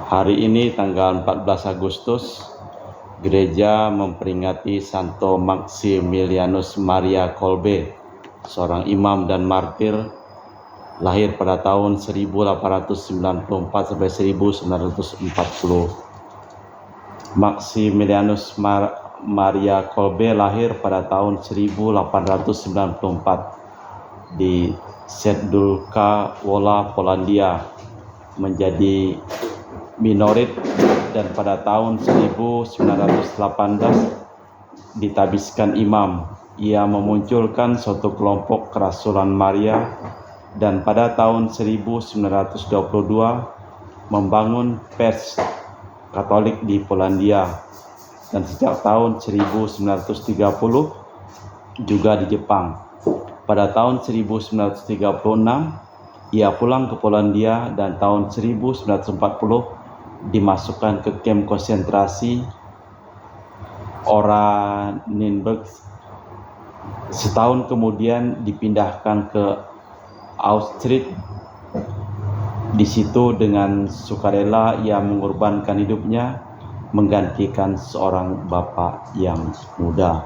Hari ini tanggal 14 Agustus, gereja memperingati Santo Maximilianus Maria Kolbe, seorang imam dan martir, lahir pada tahun 1894 sampai 1940. Maximilianus Maria Kolbe lahir pada tahun 1894 di Sedlulka Wola, Polandia, menjadi minorit, dan pada tahun 1918 ditabiskan imam. Ia memunculkan suatu kelompok kerasulan Maria, dan pada tahun 1922 membangun pers Katolik di Polandia, dan sejak tahun 1930 juga di Jepang. Pada tahun 1936 ia pulang ke Polandia, dan tahun 1940 dimasukkan ke kamp konsentrasi Oranienburg. Setahun kemudian dipindahkan ke Auschwitz. Di situ dengan sukarela ia mengorbankan hidupnya menggantikan seorang bapak yang muda.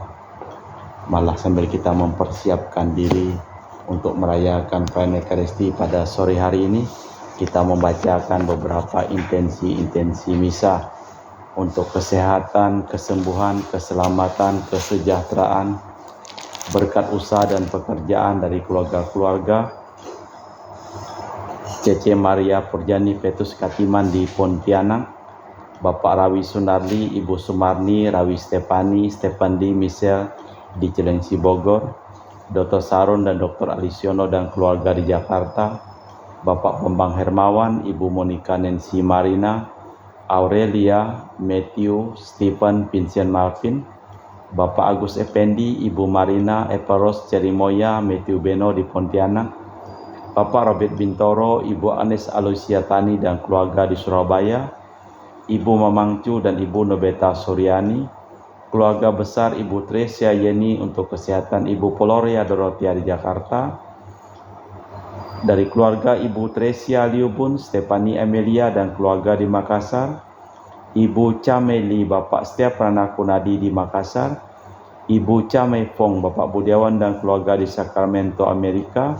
Malah sambil kita mempersiapkan diri untuk merayakan perayaan Ekaristi pada sore hari ini, kita membacakan beberapa intensi misa untuk kesehatan, kesembuhan, keselamatan, kesejahteraan, berkat usaha dan pekerjaan dari keluarga-keluarga Cece Maria Purjani Petrus Katiman di Pontianak, Bapak Rawi Sunarli, Ibu Sumarni, Rawi Stepandi Michel di Cilengsi Bogor, Dr. Saron dan Dr. Alisiono dan keluarga di Jakarta, Bapak Bambang Hermawan, Ibu Monica Nancy Marina, Aurelia, Matthew, Stephen, Vincent Malvin, Bapak Agus Effendi, Ibu Marina, Eparos Cerimoya, Matthew Beno di Pontianak, Bapak Robert Bintoro, Ibu Anes Aloysia Tani dan keluarga di Surabaya, Ibu Mamangcu dan Ibu Nobeta Suryani, keluarga besar Ibu Tresia Yeni untuk kesehatan Ibu Poloria Dorotia di Jakarta, dari keluarga Ibu Tresia Liubun, Stefani Amelia dan keluarga di Makassar, Ibu Cameli, Bapak Setiap Ranakunadi di Makassar, Ibu Camei Fong, Bapak Budiawan dan keluarga di Sacramento, Amerika,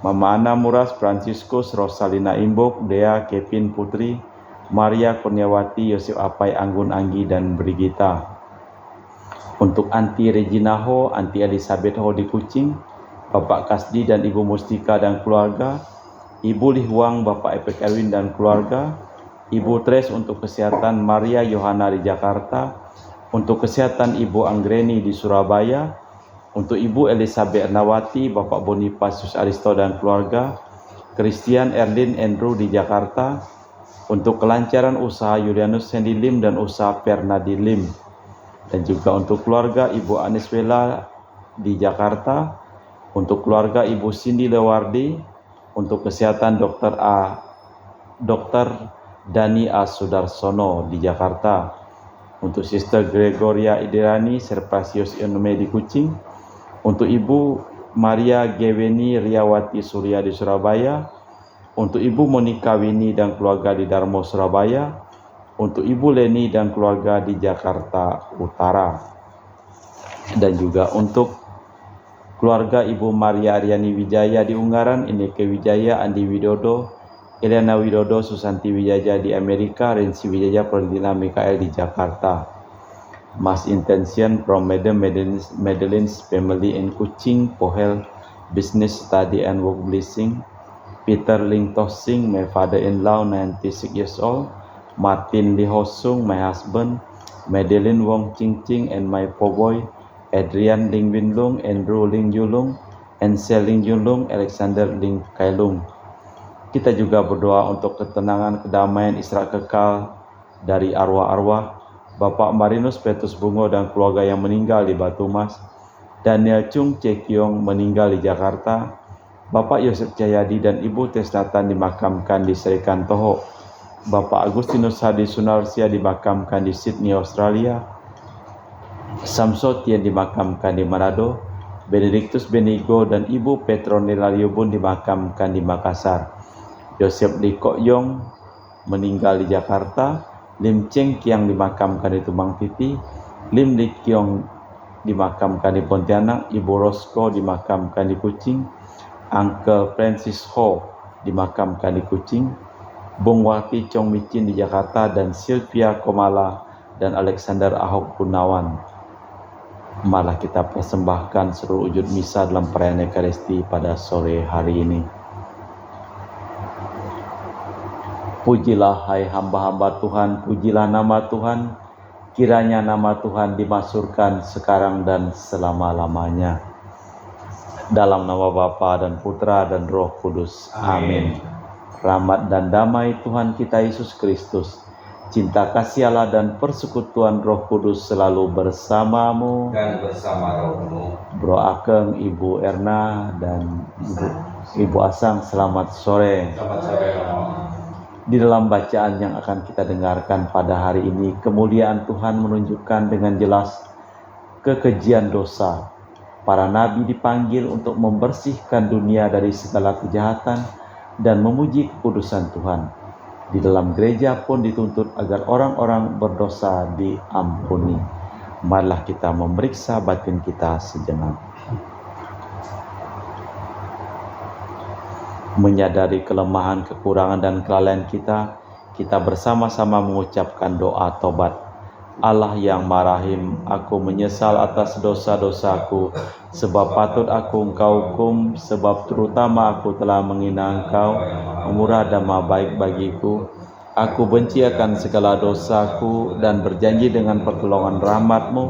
Mama Ana Muras, Franciscus, Rosalina Imbok, Dea, Kevin Putri, Maria Kurniawati, Yosef Apai, Anggun Anggi dan Brigita. Untuk Anti Regina Ho, Anti Elizabeth Ho di Kucing, Bapak Kasdi dan Ibu Mustika dan keluarga, Ibu Lihwang, Bapak Epek Erwin dan keluarga, Ibu Tres untuk kesehatan Maria Yohana di Jakarta, untuk kesehatan Ibu Anggreni di Surabaya, untuk Ibu Elizabeth Ernawati, Bapak Bonifacius Aristo dan keluarga, Christian Erlin Andrew di Jakarta, untuk kelancaran usaha Julianus Sandy Lim dan usaha Fernadi Lim, dan juga untuk keluarga Ibu Aniswela di Jakarta, untuk keluarga Ibu Cindy Lewardi, untuk kesehatan Dr. Dani A. Sudarsono di Jakarta, untuk Sister Gregoria Idirani Serpasius Inome di Kucing, untuk Ibu Maria Geweni Riawati Surya di Surabaya, untuk Ibu Monika Wini dan keluarga di Darmo Surabaya, untuk Ibu Leni dan keluarga di Jakarta Utara, dan juga untuk keluarga Ibu Maria Aryani Wijaya di Ungaran, Ineke Wijaya, Andi Widodo, Eliana Widodo, Susanti Wijaya di Amerika, Rensi Wijaya, Perdina Mikael di Jakarta. Mass intention from Madam Madeline's family in Kuching, Pohel, business, study and work blessing. Peter Ling Tosing, my father-in-law, 96 years old. Martin Lee Hosung, my husband. Madeline Wong Ching Ching and my boy, Adrian Ling Winlung, Andrew Ling Yulung, Ansel Ling Yulung, Alexander Ling Kailung. Kita juga berdoa untuk ketenangan, kedamaian, istirahat kekal dari arwah-arwah Bapak Marinus Petrus Bungo dan keluarga yang meninggal di Batu Mas, Daniel Chung Cekiong meninggal di Jakarta, Bapak Yosef Jayadi dan Ibu Tesnatan dimakamkan di Serikan Toho, Bapak Agustinus Hadi Sunarsia dimakamkan di Sydney, Australia, Samsot yang dimakamkan di Manado, Benedictus Benigo dan Ibu Petronella Liubun dimakamkan di Makassar. Joseph Lee Kok Yong meninggal di Jakarta. Lim Cheng Kiang dimakamkan di Tumbang Titi. Lim Lik Kiong dimakamkan di Pontianak. Ibu Rosco dimakamkan di Kuching. Uncle Francis Ho dimakamkan di Kuching. Bung Wati Chong Micin di Jakarta, dan Sylvia Komala dan Alexander Ahok Gunawan. Malah kita persembahkan seluruh wujud misa dalam perayaan Ekaristi pada sore hari ini. Pujilah hai hamba-hamba Tuhan, pujilah nama Tuhan, kiranya nama Tuhan dimasyhurkan sekarang dan selama-lamanya. Dalam nama Bapa dan Putra dan Roh Kudus. Amin. Rahmat dan damai Tuhan kita Yesus Kristus, cinta kasih Allah dan persekutuan Roh Kudus selalu bersamamu dan bersama rohmu. Bro Akeng, Ibu Erna, dan Ibu Asang, selamat sore. Selamat sore. Di dalam bacaan yang akan kita dengarkan pada hari ini, kemuliaan Tuhan menunjukkan dengan jelas kekejian dosa. Para nabi dipanggil untuk membersihkan dunia dari segala kejahatan dan memuji kekudusan Tuhan. Di dalam gereja pun dituntut agar orang-orang berdosa diampuni. Marilah kita memeriksa batin kita sejenak. Menyadari kelemahan, kekurangan, dan kelalaian kita, kita bersama-sama mengucapkan doa tobat. Allah yang marahim, aku menyesal atas dosa-dosaku, sebab patut aku Engkau hukum, sebab terutama aku telah menghina Engkau, murah dama baik bagiku. Aku benci akan segala dosaku dan berjanji dengan pertolongan rahmat-Mu,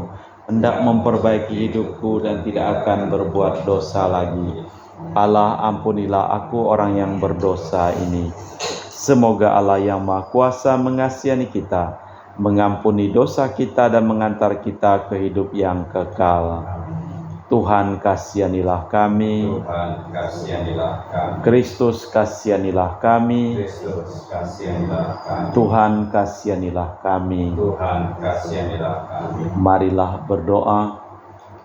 hendak memperbaiki hidupku dan tidak akan berbuat dosa lagi. Allah, ampunilah aku orang yang berdosa ini. Semoga Allah yang Maha Kuasa mengasihani kita, mengampuni dosa kita dan mengantar kita ke hidup yang kekal. Tuhan kasihanilah kami. Tuhan kasihanilah kami. Kristus kasihanilah kami. Kristus kasihanilah kami. Tuhan kasihanilah kami. Tuhan kasihanilah kami. Marilah berdoa.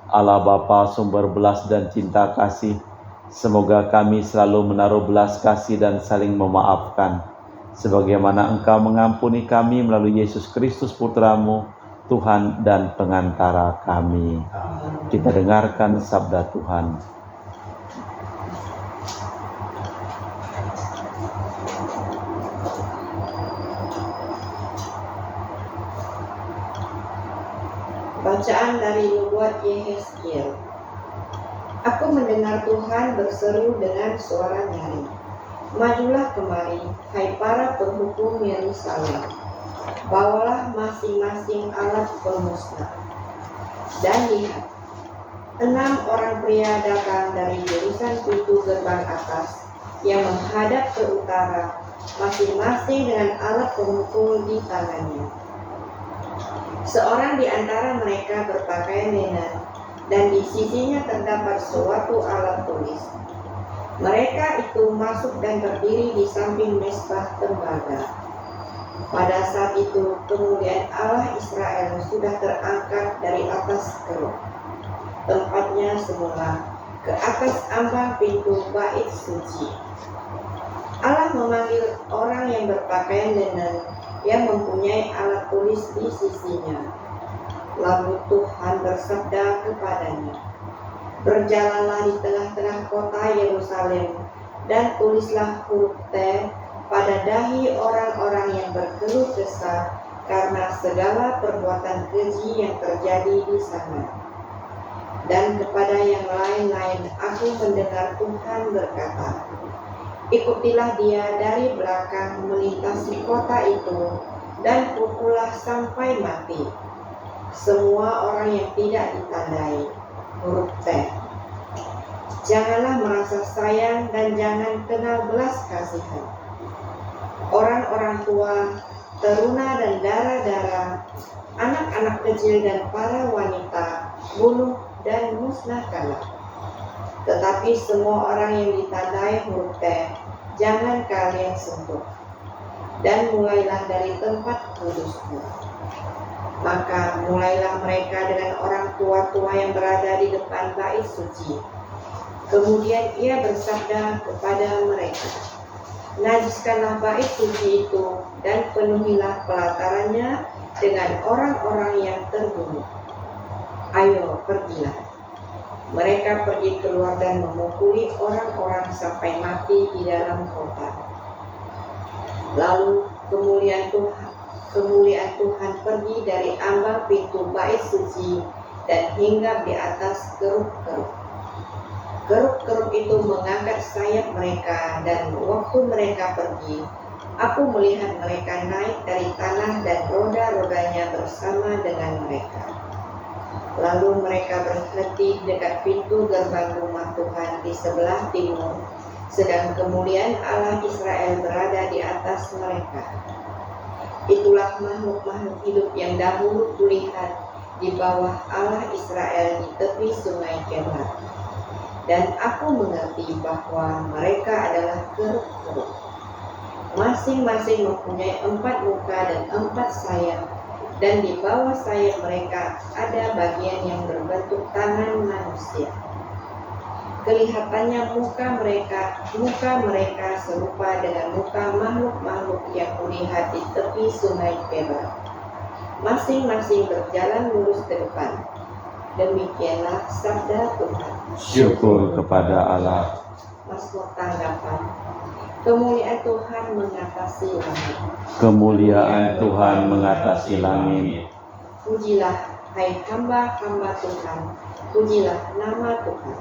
Allah Bapa sumber belas dan cinta kasih, semoga kami selalu menaruh belas kasih dan saling memaafkan, sebagaimana Engkau mengampuni kami melalui Yesus Kristus Putra-Mu, Tuhan dan pengantara kami. Kita dengarkan sabda Tuhan. Bacaan dari Nubuat Yehezkiel. Aku mendengar Tuhan berseru dengan suara nyaring. Majulah kemari, hai para penghukum Yerusalem. Bawalah masing-masing alat pemusnah. Dan lihat, 6 orang pria datang dari jurusan pintu gerbang atas yang menghadap ke utara, masing-masing dengan alat pemukul di tangannya. Seorang di antara mereka berpakaian linen, dan di sisinya terdapat suatu alat tulis. Mereka itu masuk dan berdiri di samping mezbah tembaga. Pada saat itu, kemuliaan Allah Israel sudah terangkat dari atas keruk tempatnya semula ke atas ambang pintu bait suci. Allah memanggil orang yang berpakaian linen yang mempunyai alat tulis di sisinya. Lalu Tuhan bersabda kepadanya, berjalanlah di tengah-tengah kota Yerusalem dan tulislah huruf T pada dahi orang-orang yang berkeluh kesah karena segala perbuatan keji yang terjadi di sana. Dan kepada yang lain-lain aku mendengar Tuhan berkata, ikutilah dia dari belakang melintasi kota itu dan pukullah sampai mati semua orang yang tidak ditandai huruf T. Janganlah merasa sayang dan jangan kenal belas kasihan. Orang-orang tua, teruna dan dara-dara, anak-anak kecil dan para wanita, bunuh dan musnahkanlah. Tetapi semua orang yang ditandai huruf T, jangan kalian sentuh. Dan mulailah dari tempat kudusku. Maka mulailah mereka dengan orang tua-tua yang berada di depan bait suci. Kemudian ia bersabda kepada mereka, Najiskanlah bait suci itu dan penuhilah pelatarannya dengan orang-orang yang terbunuh. Ayo, pergilah. Mereka pergi keluar dan memukuli orang-orang sampai mati di dalam kota. Lalu kemuliaan Tuhan pergi dari ambang pintu bait suci dan hinggap di atas kerub-kerub. Kerub-kerub itu mengangkat sayap mereka, dan waktu mereka pergi, aku melihat mereka naik dari tanah dan roda-rodanya bersama dengan mereka. Lalu mereka berhenti dekat pintu gerbang rumah Tuhan di sebelah timur, sedang kemuliaan Allah Israel berada di atas mereka. Itulah makhluk-makhluk hidup yang dahulu kulihat di bawah Allah Israel di tepi sungai Kebar. Dan aku mengerti bahwa mereka adalah kerub-kerub. Masing-masing mempunyai 4 muka dan 4 sayap, dan di bawah sayap mereka ada bagian yang berbentuk tangan manusia. Kelihatannya muka mereka serupa dengan muka makhluk-makhluk yang kulihat di tepi sungai Kebar. Masing-masing berjalan lurus ke depan. Demikianlah sabda Tuhan. Syukur kepada Allah. Mazmur tanggapan. Kemuliaan Tuhan mengatasi langit. Kemuliaan Tuhan mengatasi langit. Pujilah, hai hamba-hamba Tuhan. Pujilah nama Tuhan.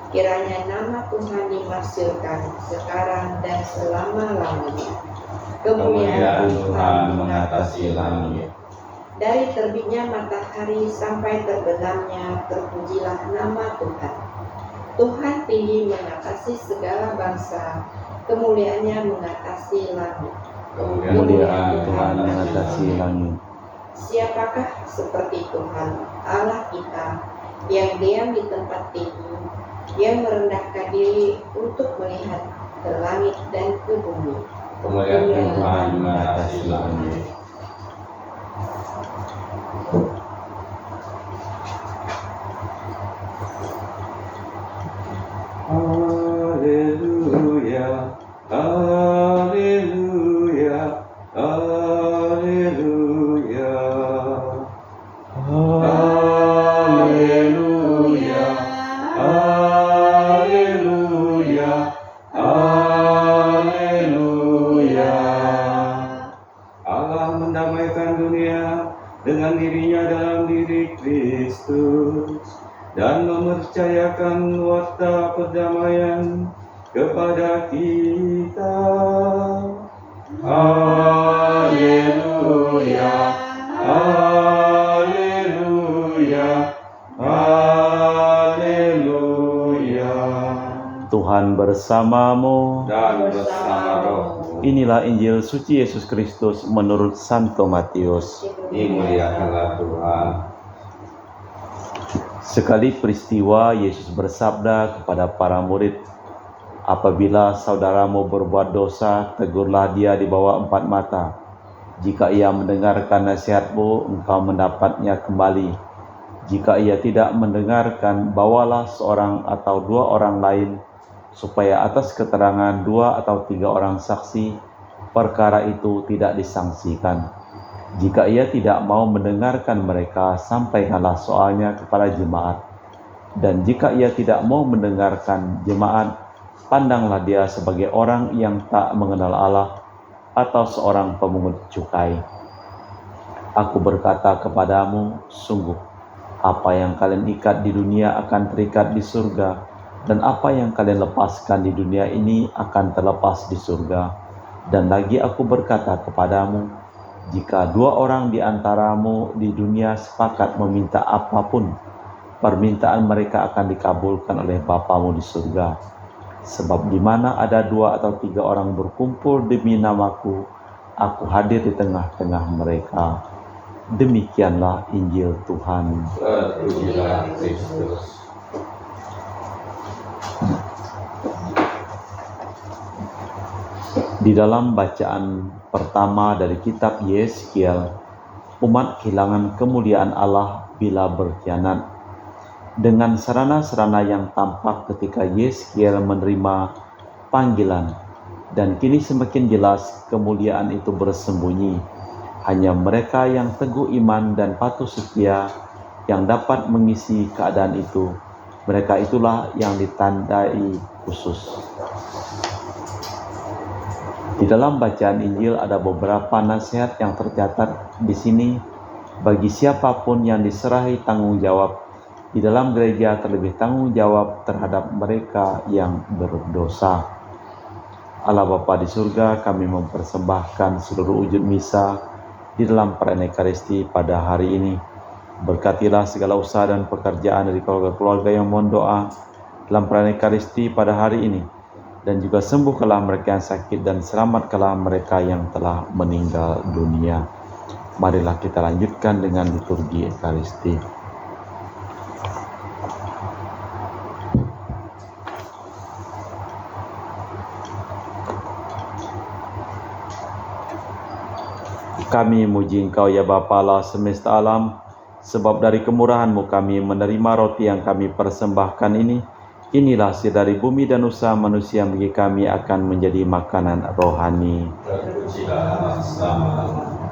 Kiranya nama Tuhan dimasyhurkan sekarang dan selama-lamanya. Kemuliaan Tuhan mengatasi langit. Dari terbitnya matahari sampai terbenamnya, terpujilah nama Tuhan. Tuhan tinggi mengatasi segala bangsa, kemuliaannya mengatasi langit. Kemuliaan Tuhan mengatasi langit. Siapakah seperti Tuhan, Allah kita, yang diam di tempat tinggi, yang merendahkan diri untuk melihat ke langit dan ke bumi. Kemuliaan Tuhan mengatasi langit. Haleluya, haleluya, haleluya, haleluya, haleluya, haleluya. Allah mendamaikan dunia dengan dirinya dalam diri Kristus dan mempercayakan warta perdamaian kepada kita. Haleluya, haleluya, haleluya. Tuhan bersamamu. Dan bersama rohmu. Inilah Injil suci Yesus Kristus menurut Santo Matius. Dimuliakanlah Tuhan. Sekali peristiwa Yesus bersabda kepada para murid, apabila saudaramu berbuat dosa, tegurlah dia di bawah 4 mata. Jika ia mendengarkan nasihatmu, engkau mendapatnya kembali. Jika ia tidak mendengarkan, bawalah seorang atau 2 orang lain, supaya atas keterangan 2 atau 3 orang saksi, perkara itu tidak disangsikan. Jika ia tidak mau mendengarkan mereka, sampaikanlah soalnya kepada jemaat. Dan jika ia tidak mau mendengarkan jemaat, pandanglah dia sebagai orang yang tak mengenal Allah atau seorang pemungut cukai. Aku berkata kepadamu, sungguh, apa yang kalian ikat di dunia akan terikat di surga, dan apa yang kalian lepaskan di dunia ini akan terlepas di surga. Dan lagi aku berkata kepadamu, jika 2 orang di antaramu di dunia sepakat meminta apapun, permintaan mereka akan dikabulkan oleh Bapamu di surga. Sebab di mana ada 2 atau 3 orang berkumpul demi namaku, aku hadir di tengah-tengah mereka. Demikianlah Injil Tuhan. Terpujilah Kristus. Di dalam bacaan pertama dari kitab Yeskiel, umat kehilangan kemuliaan Allah bila berkhianat. Dengan sarana-sarana yang tampak ketika Yeskiel menerima panggilan Dan kini semakin jelas kemuliaan itu bersembunyi. Hanya mereka yang teguh iman dan patuh setia yang dapat mengisi keadaan itu. Mereka itulah yang ditandai khusus. Di dalam bacaan Injil ada beberapa nasihat yang tercatat di sini bagi siapapun yang diserahi tanggung jawab di dalam gereja, terlebih tanggung jawab terhadap mereka yang berdosa. Allah Bapa di surga, kami mempersembahkan seluruh wujud misa di dalam perayaan Ekaristi pada hari ini. Berkatilah segala usaha dan pekerjaan dari keluarga-keluarga yang mohon doa dalam perayaan Ekaristi pada hari ini. Dan juga sembuhkanlah mereka yang sakit dan selamatkanlah mereka yang telah meninggal dunia. Marilah kita lanjutkan dengan liturgi Ekaristi. Kami muji Engkau ya Bapa Allah semesta alam, sebab dari kemurahan-Mu kami menerima roti yang kami persembahkan ini. Inilah hasil dari bumi dan usaha manusia bagi kami akan menjadi makanan rohani. Terpujilah Allah selama-lamanya.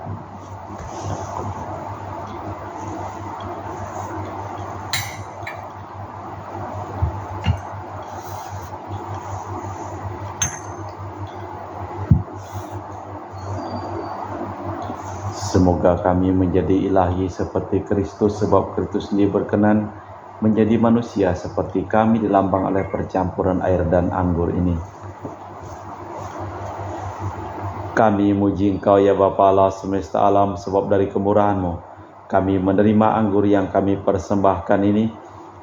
Semoga kami menjadi ilahi seperti Kristus, sebab Kristus sendiri berkenan menjadi manusia seperti kami dilambang oleh percampuran air dan anggur ini. Kami muji Engkau ya Bapa Allah semesta alam, sebab dari kemurahan-Mu kami menerima anggur yang kami persembahkan ini.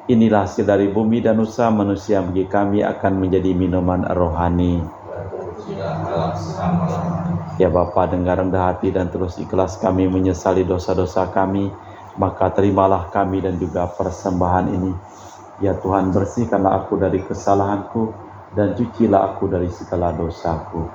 Inilah hasil dari bumi dan usaha manusia bagi kami akan menjadi minuman rohani. Terpujilah Allah selama-lamanya. Ya Bapa, dengar rendah hati dan terus ikhlas kami menyesali dosa-dosa kami, maka terimalah kami dan juga persembahan ini. Ya Tuhan, bersihkanlah aku dari kesalahanku dan cucilah aku dari segala dosaku.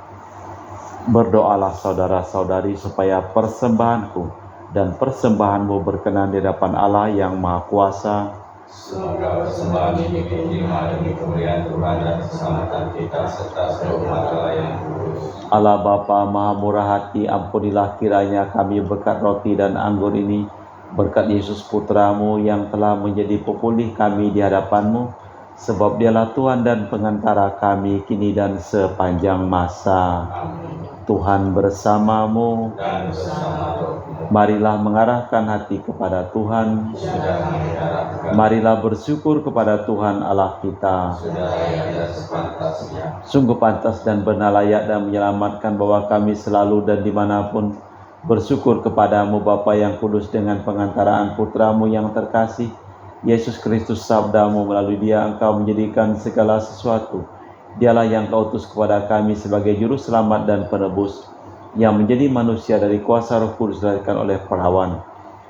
Berdoalah saudara-saudari supaya persembahanku dan persembahanmu berkenan di hadapan Allah yang Maha Kuasa. Semoga persembahan ini diterima demi kemuliaan Tuhan dan keselamatan kita serta seluruh umat Allah yang kudus. Allah Bapa Maha Murah Hati, ampunilah kiranya kami berkat roti dan anggur ini, berkat Yesus Putra-Mu yang telah menjadi pepulih kami di hadapan-Mu, sebab Dialah Tuhan dan pengantara kami kini dan sepanjang masa. Amin. Tuhan bersamamu. Dan bersama rohmu. Marilah mengarahkan hati kepada Tuhan. Sudah mengarahkan. Marilah bersyukur kepada Tuhan Allah kita. Sudah layak dan sepantasnya. Sungguh pantas dan benar layak dan menyelamatkan bahwa kami selalu dan dimanapun bersyukur kepadamu Bapa yang kudus, dengan pengantaraan Putra-Mu yang terkasih, Yesus Kristus. Sabda-Mu, melalui Dia Engkau menjadikan segala sesuatu. Dialah yang Kau utus kepada kami sebagai juru selamat dan penebus, yang menjadi manusia dari kuasa Roh Kudus dilahirkan oleh perawan,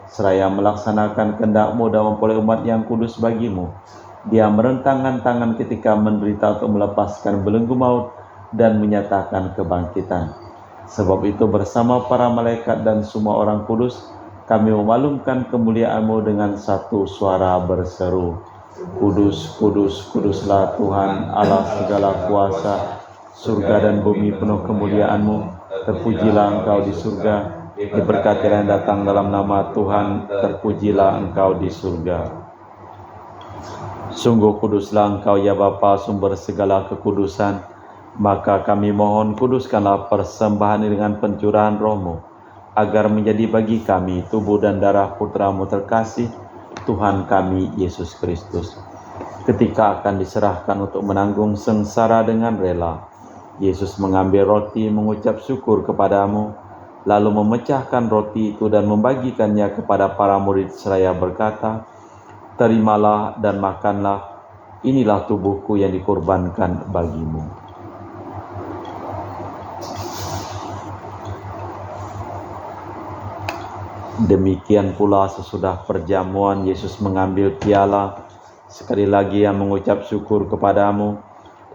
seraya melaksanakan kehendak-Mu dan memperoleh umat yang kudus bagi-Mu. Dia merentangkan tangan ketika menderita untuk melepaskan belenggu maut dan menyatakan kebangkitan. Sebab itu bersama para malaikat dan semua orang kudus, kami memaklumkan kemuliaan-Mu dengan satu suara berseru, Kudus, kudus, kuduslah Tuhan Allah segala kuasa. Surga dan bumi penuh kemuliaan-Mu. Terpujilah Engkau di surga. Diberkatilah yang datang dalam nama Tuhan. Terpujilah Engkau di surga. Sungguh kuduslah Engkau ya Bapa, sumber segala kekudusan. Maka kami mohon, kuduskanlah persembahan ini dengan pencurahan Roh-Mu, agar menjadi bagi kami tubuh dan darah Putra-Mu terkasih, Tuhan kami Yesus Kristus. Ketika akan diserahkan untuk menanggung sengsara dengan rela, Yesus mengambil roti, mengucap syukur kepadamu, lalu memecahkan roti itu dan membagikannya kepada para murid seraya berkata, "Terimalah dan makanlah, inilah tubuhku yang dikorbankan bagimu." Demikian pula sesudah perjamuan, Yesus mengambil piala, sekali lagi yang mengucap syukur kepadamu,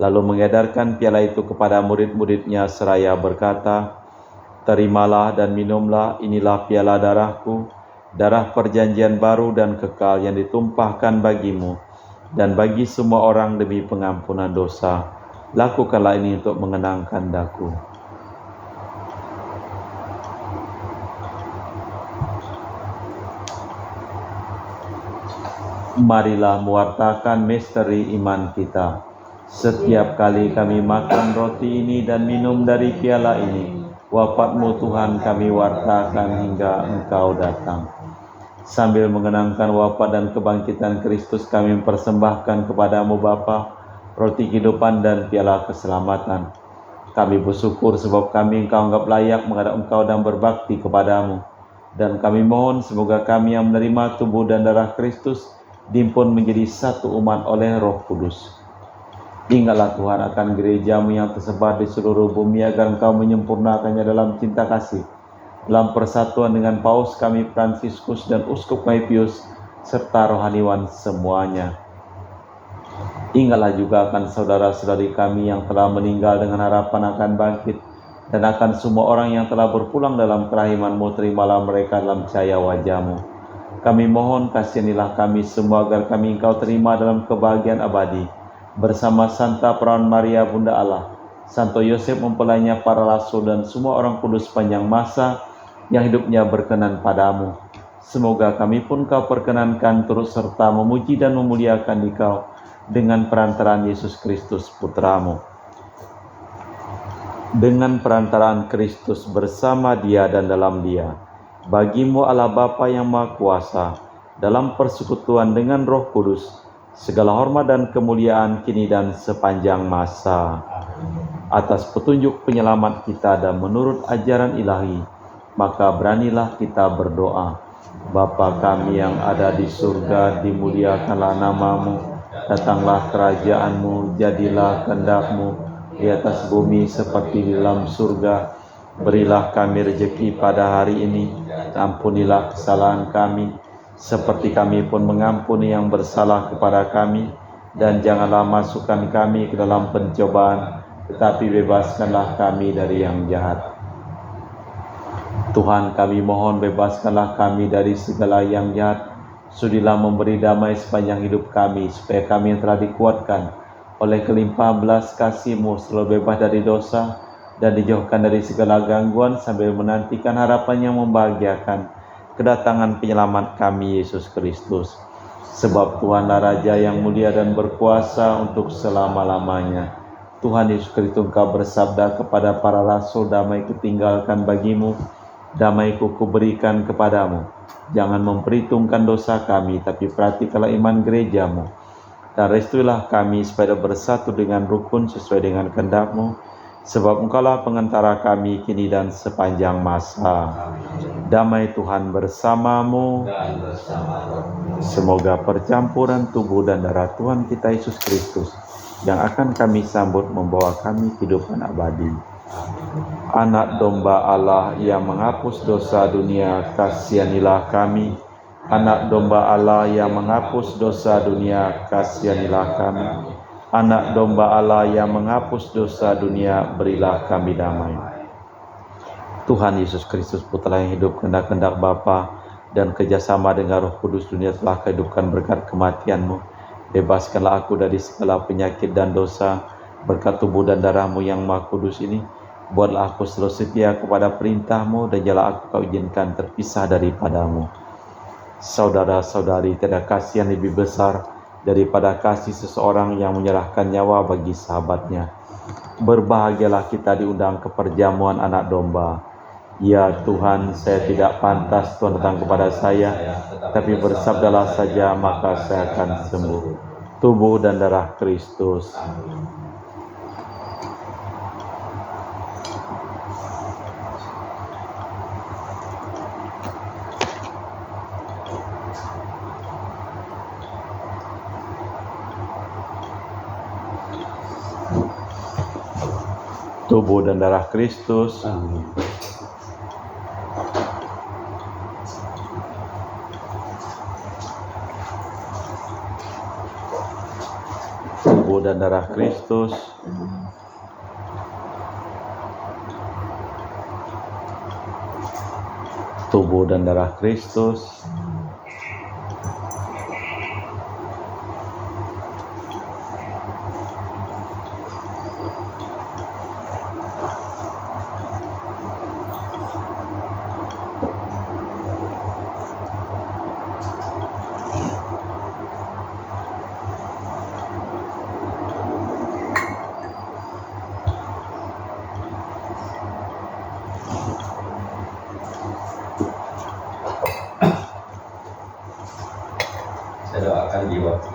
lalu mengedarkan piala itu kepada murid-muridnya seraya berkata, "Terimalah dan minumlah, inilah piala darahku, darah perjanjian baru dan kekal yang ditumpahkan bagimu dan bagi semua orang demi pengampunan dosa. Lakukanlah ini untuk mengenangkan daku. Marilah mewartakan misteri iman kita. Setiap kali kami makan roti ini dan minum dari piala ini, wafat-Mu Tuhan kami wartakan hingga Engkau datang. Sambil mengenangkan wafat dan kebangkitan Kristus, kami mempersembahkan kepada-Mu Bapa roti kehidupan dan piala keselamatan. Kami bersyukur sebab kami Engkau anggap layak menghadap Engkau dan berbakti kepada-Mu. Dan kami mohon semoga kami yang menerima tubuh dan darah Kristus dihimpun menjadi satu umat oleh Roh Kudus. Ingatlah Tuhan akan gereja-Mu yang tersebar di seluruh bumi agar Engkau menyempurnakannya dalam cinta kasih, dalam persatuan dengan Paus kami Fransiskus dan Uskup kami Pius, serta rohaniwan semuanya. Ingatlah juga akan saudara-saudari kami yang telah meninggal dengan harapan akan bangkit, dan akan semua orang yang telah berpulang dalam kerahiman-Mu, terimalah mereka dalam cahaya wajah-Mu. Kami mohon kasihanilah kami semua agar kami Engkau terima dalam kebahagiaan abadi, bersama Santa Perawan Maria Bunda Allah, Santo Yosef mempelainya para rasul dan semua orang kudus sepanjang masa yang hidupnya berkenan padamu. Semoga kami pun Kau perkenankan turut serta memuji dan memuliakan Dikau dengan perantaraan Yesus Kristus Putra-Mu. Dengan perantaraan Kristus bersama Dia dan dalam Dia, bagi-Mu Allah Bapa yang Maha Kuasa, dalam persekutuan dengan Roh Kudus, segala hormat dan kemuliaan kini dan sepanjang masa. Atas petunjuk penyelamat kita dan menurut ajaran ilahi, maka beranilah kita berdoa. Bapa kami yang ada di surga, dimuliakanlah nama-Mu, datanglah kerajaan-Mu, jadilah kehendak-Mu di atas bumi seperti di dalam surga. Berilah kami rezeki pada hari ini, ampunilah kesalahan kami, seperti kami pun mengampuni yang bersalah kepada kami, dan janganlah masukkan kami ke dalam pencobaan, tetapi bebaskanlah kami dari yang jahat. Tuhan, kami mohon bebaskanlah kami dari segala yang jahat. Sudilah memberi damai sepanjang hidup kami, supaya kami yang telah dikuatkan oleh kelimpahan belas kasih-Mu selalu bebas dari dosa dan dijauhkan dari segala gangguan, sambil menantikan harapan yang membahagiakan, kedatangan penyelamat kami Yesus Kristus. Sebab Tuhanlah Raja yang mulia dan berkuasa untuk selama-lamanya. Tuhan Yesus Kristus, Engkau bersabda kepada para rasul, damai kutinggalkan bagimu, damai-Ku kuberikan kepadamu. Jangan memperhitungkan dosa kami, tapi perhatikanlah iman gereja-Mu. Dan restuilah kami supaya bersatu dengan rukun sesuai dengan kehendak-Mu, sebab Engkaulah pengantara kami kini dan sepanjang masa. Damai Tuhan bersamamu. Semoga percampuran tubuh dan darah Tuhan kita Yesus Kristus yang akan kami sambut membawa kami kehidupan abadi. Anak domba Allah yang menghapus dosa dunia, kasihanilah kami. Anak domba Allah yang menghapus dosa dunia, kasihanilah kami. Anak domba Allah yang menghapus dosa dunia, berilah kami damai. Tuhan Yesus Kristus, Putra yang hidup kehendak-kehendak Bapa dan kerjasama dengan Roh Kudus, dunia telah kehidupkan berkat kematian-Mu. Bebaskanlah aku dari segala penyakit dan dosa berkat tubuh dan darah-Mu yang Maha Kudus ini. Buatlah aku selalu setia kepada perintah-Mu, dan janganlah aku Kau izinkan terpisah daripada-Mu. Saudara-saudari, tiada kasih yang lebih besar daripada kasih seseorang yang menyerahkan nyawa bagi sahabatnya. Berbahagialah kita diundang ke perjamuan anak domba. Ya Tuhan, saya tidak pantas Tuhan datang kepada saya, tapi bersabdalah saja maka saya akan sembuh. Tubuh dan darah Kristus. Tubuh dan darah Kristus. Amin. Tubuh dan darah Kristus. Tubuh dan darah Kristus.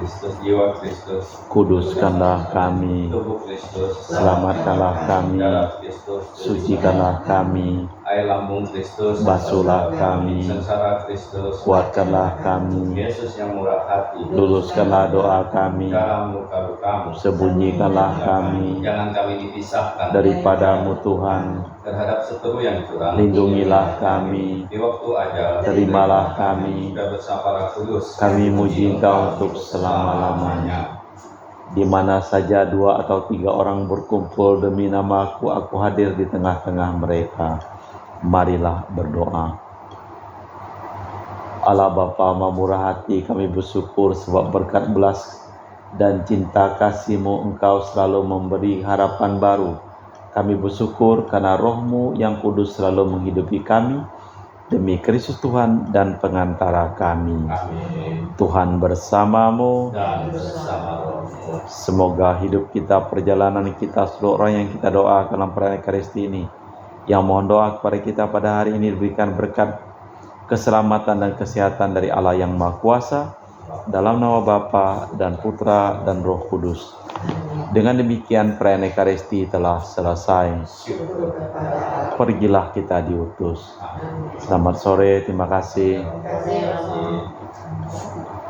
Kristus, jiwa Kristus, Kuduskanlah kami, tubuh Kristus, selamatkanlah kami, darah Kristus, sucikanlah kami, air lambung Kristus, basuhlah kami, sengsara Kristus, kuatkanlah kami, Yesus yang murah hati, luluskanlah doa kami, dalam luka-lukamu, sembunyikanlah kami jangan kami dipisahkan daripadamu Tuhan, terhadap seteru yang curang. lindungilah kami, Di waktu ajal, terimalah kami, sudah bersama Roh Kudus, kami muji Engkau untuk selama-lamanya. Di mana saja 2 atau 3 orang berkumpul demi nama-Ku, Aku hadir di tengah-tengah mereka. Marilah berdoa. Allah Bapa murah hati, kami bersyukur sebab berkat belas dan cinta kasih-Mu Engkau selalu memberi harapan baru. Kami bersyukur karena Roh-Mu yang kudus selalu menghidupi kami, demi Kristus Tuhan dan pengantara kami. Amin. Tuhan bersamamu. Dan bersama Roh-Mu. Semoga hidup kita, perjalanan kita, seluruh orang yang kita doakan dalam perayaan Ekaristi ini, yang mohon doa kepada kita pada hari ini diberikan berkat keselamatan dan kesehatan dari Allah yang Maha Kuasa, dalam nama Bapa dan Putra dan Roh Kudus. Dengan demikian perayaan Ekaristi telah selesai. Syukur kepada Allah. Pergilah kita diutus. Selamat sore, terima kasih. Terima kasih.